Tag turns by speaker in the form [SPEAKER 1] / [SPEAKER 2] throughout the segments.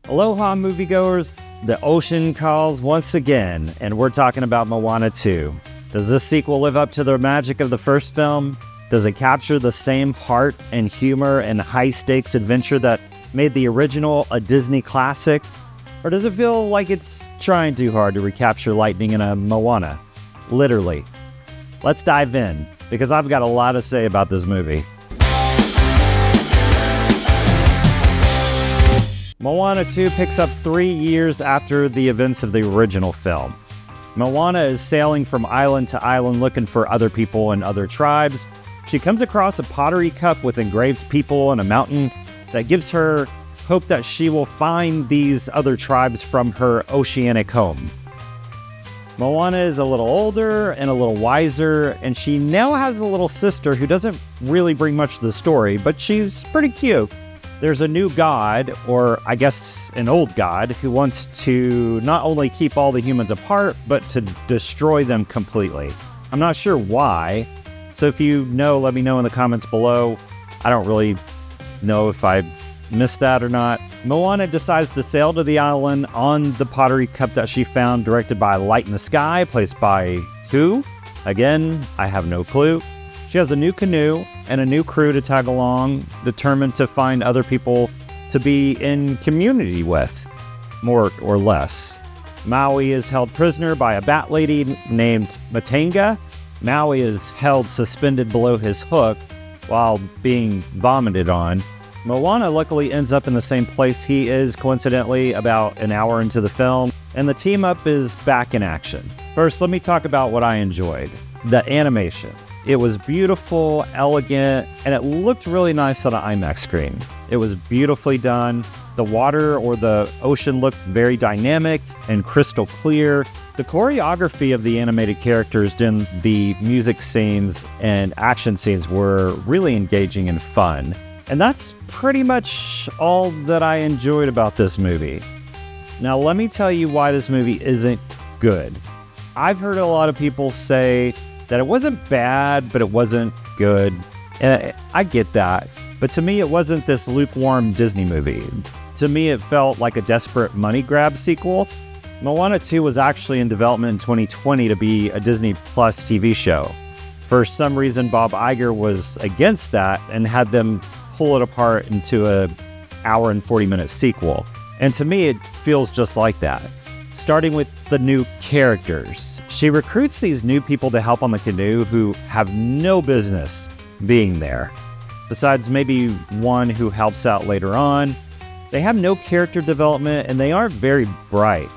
[SPEAKER 1] Aloha moviegoers, the ocean calls once again, and we're talking about Moana 2. Does this sequel live up to the magic of the first film? Does it capture the same heart and humor and high-stakes adventure that made the original a Disney classic? Or does it feel like it's trying too hard to recapture lightning in a Moana? Literally. Let's dive in, because I've got a lot to say about this movie. Moana 2 picks up 3 years after the events of the original film. Moana is sailing from island to island looking for other people and other tribes. She comes across a pottery cup with engraved people and a mountain that gives her hope that she will find these other tribes from her oceanic home. Moana is a little older and a little wiser, and she now has a little sister who doesn't really bring much to the story, but she's pretty cute. There's a new god, or I guess an old god, who wants to not only keep all the humans apart, but to destroy them completely. I'm not sure why, so if you know, let me know in the comments below. I don't really know if I missed that or not. Moana decides to sail to the island on the pottery cup that she found, directed by Light in the Sky, placed by who? Again, I have no clue. She has a new canoe and a new crew to tag along, determined to find other people to be in community with, more or less. Maui is held prisoner by a bat lady named Matanga. Maui is held suspended below his hook while being vomited on. Moana luckily ends up in the same place he is, coincidentally, about an hour into the film, and the team up is back in action. First, let me talk about what I enjoyed. The animation. It was beautiful, elegant, and it looked really nice on an IMAX screen. It was beautifully done. The water or the ocean looked very dynamic and crystal clear. The choreography of the animated characters in the music scenes and action scenes were really engaging and fun. And that's pretty much all that I enjoyed about this movie. Now, let me tell you why this movie isn't good. I've heard a lot of people say that it wasn't bad, but it wasn't good. And I get that. But to me, it wasn't this lukewarm Disney movie. To me, it felt like a desperate money grab sequel. Moana 2 was actually in development in 2020 to be a Disney Plus TV show. For some reason, Bob Iger was against that and had them pull it apart into a hour and 40-minute sequel. And to me, it feels just like that. Starting with the new characters. She recruits these new people to help on the canoe who have no business being there. Besides maybe one who helps out later on. They have no character development and they aren't very bright.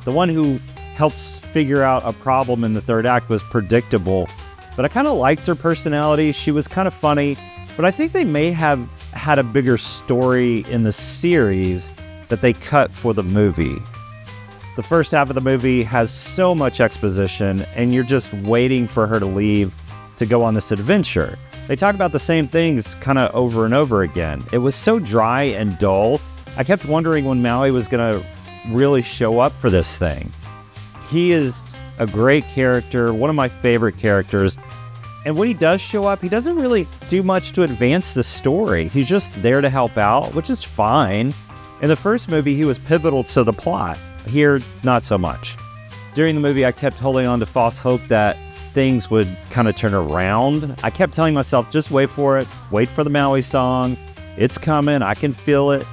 [SPEAKER 1] The one who helps figure out a problem in the third act was predictable, but I kind of liked her personality. She was kind of funny, but I think they may have had a bigger story in the series that they cut for the movie. The first half of the movie has so much exposition, and you're just waiting for her to leave to go on this adventure. They talk about the same things kind of over and over again. It was so dry and dull. I kept wondering when Maui was going to really show up for this thing. He is a great character, one of my favorite characters. And when he does show up, he doesn't really do much to advance the story. He's just there to help out, which is fine. In the first movie, he was pivotal to the plot. Here, not so much. During the movie, I kept holding on to false hope that things would kind of turn around. I kept telling myself, just wait for it. Wait for the Maui song. It's coming. I can feel it.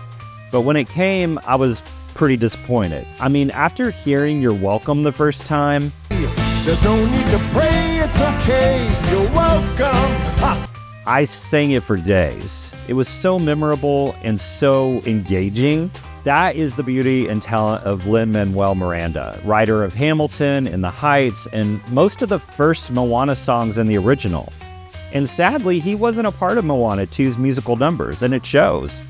[SPEAKER 1] But when it came, I was pretty disappointed. I mean, after hearing You're Welcome the first time,
[SPEAKER 2] there's no need to pray, it's okay, you're welcome. Ha!
[SPEAKER 1] I sang it for days. It was so memorable and so engaging. That is the beauty and talent of Lin-Manuel Miranda, writer of Hamilton, In the Heights, and most of the first Moana songs in the original. And sadly, he wasn't a part of Moana 2's musical numbers, and it shows.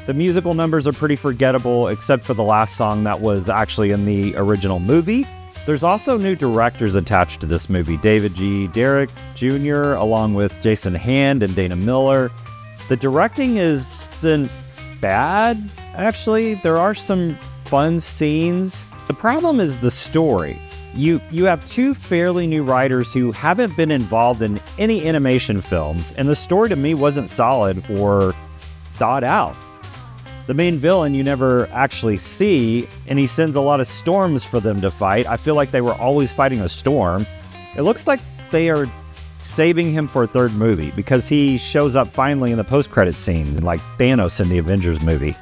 [SPEAKER 1] The musical numbers are pretty forgettable, except for the last song that was actually in the original movie. There's also new directors attached to this movie, David G. Derrick Jr., along with Jason Hand and Dana Miller. The directing isn't bad, actually. There are some fun scenes. The problem is the story. You have two fairly new writers who haven't been involved in any animation films, and the story to me wasn't solid or thought out. The main villain you never actually see, and he sends a lot of storms for them to fight. I feel like they were always fighting a storm. It looks like they are saving him for a third movie because he shows up finally in the post-credit scene, like Thanos in the Avengers movie.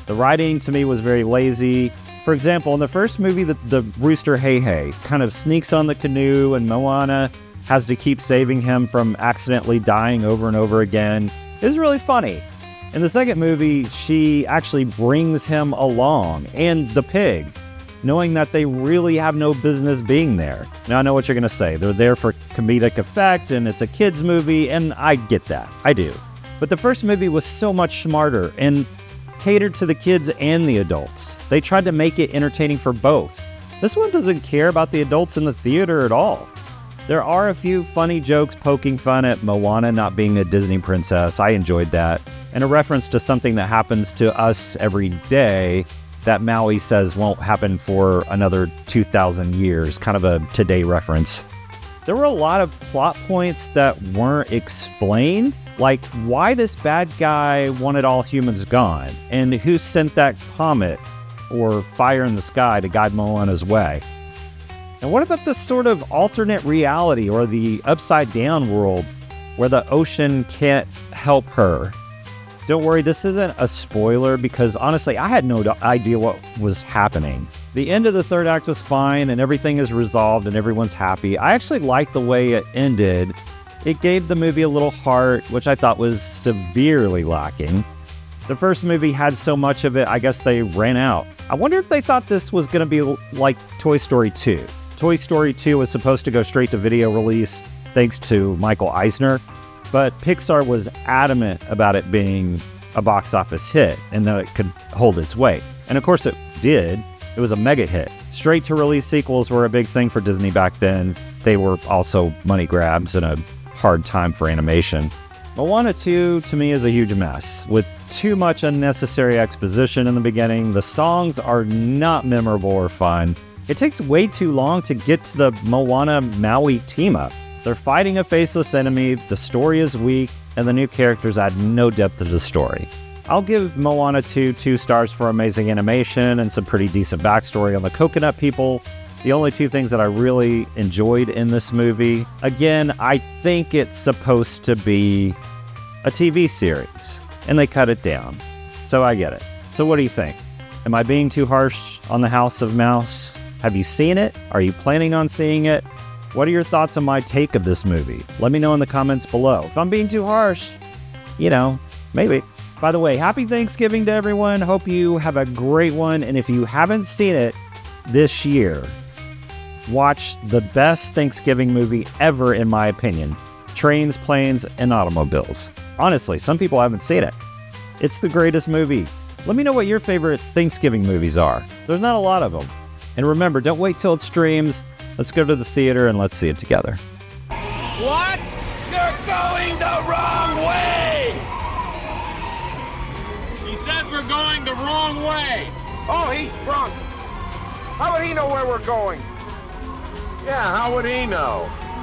[SPEAKER 1] The writing to me was very lazy. For example, in the first movie, the rooster Hey kind of sneaks on the canoe, and Moana has to keep saving him from accidentally dying over and over again. It was really funny. In the second movie, she actually brings him along, and the pig, knowing that they really have no business being there. Now, I know what you're going to say. They're there for comedic effect, and it's a kid's movie, and I get that. I do. But the first movie was so much smarter and catered to the kids and the adults. They tried to make it entertaining for both. This one doesn't care about the adults in the theater at all. There are a few funny jokes poking fun at Moana not being a Disney princess. I enjoyed that. And a reference to something that happens to us every day that Maui says won't happen for another 2,000 years. Kind of a today reference. There were a lot of plot points that weren't explained. Like why this bad guy wanted all humans gone, and who sent that comet or fire in the sky to guide Moana's way. And what about this sort of alternate reality or the upside down world where the ocean can't help her? Don't worry, this isn't a spoiler because honestly, I had no idea what was happening. The end of the third act was fine and everything is resolved and everyone's happy. I actually liked the way it ended. It gave the movie a little heart, which I thought was severely lacking. The first movie had so much of it, I guess they ran out. I wonder if they thought this was going to be like Toy Story 2. Toy Story 2 was supposed to go straight to video release thanks to Michael Eisner, but Pixar was adamant about it being a box office hit and that it could hold its weight. And of course it did. It was a mega hit. Straight to release sequels were a big thing for Disney back then. They were also money grabs and a hard time for animation. Moana 2 to me is a huge mess with too much unnecessary exposition in the beginning. The songs are not memorable or fun. It takes way too long to get to the Moana Maui team up. They're fighting a faceless enemy, the story is weak, and the new characters add no depth to the story. I'll give Moana 2 2 stars for amazing animation and some pretty decent backstory on the coconut people. The only two things that I really enjoyed in this movie, again, I think it's supposed to be a TV series, and they cut it down. So I get it. So what do you think? Am I being too harsh on the House of Mouse? Have you seen it? Are you planning on seeing it? What are your thoughts on my take of this movie? Let me know in the comments below. If I'm being too harsh, maybe. By the way, happy Thanksgiving to everyone. Hope you have a great one. And if you haven't seen it this year, watch the best Thanksgiving movie ever, in my opinion. Trains, Planes, and Automobiles. Honestly, some people haven't seen it. It's the greatest movie. Let me know what your favorite Thanksgiving movies are. There's not a lot of them. And remember, don't wait till it streams. Let's go to the theater and let's see it together.
[SPEAKER 3] What? You're going the wrong way! He says we're going the wrong way.
[SPEAKER 4] Oh, he's drunk. How would he know where we're going?
[SPEAKER 3] Yeah, how would he know?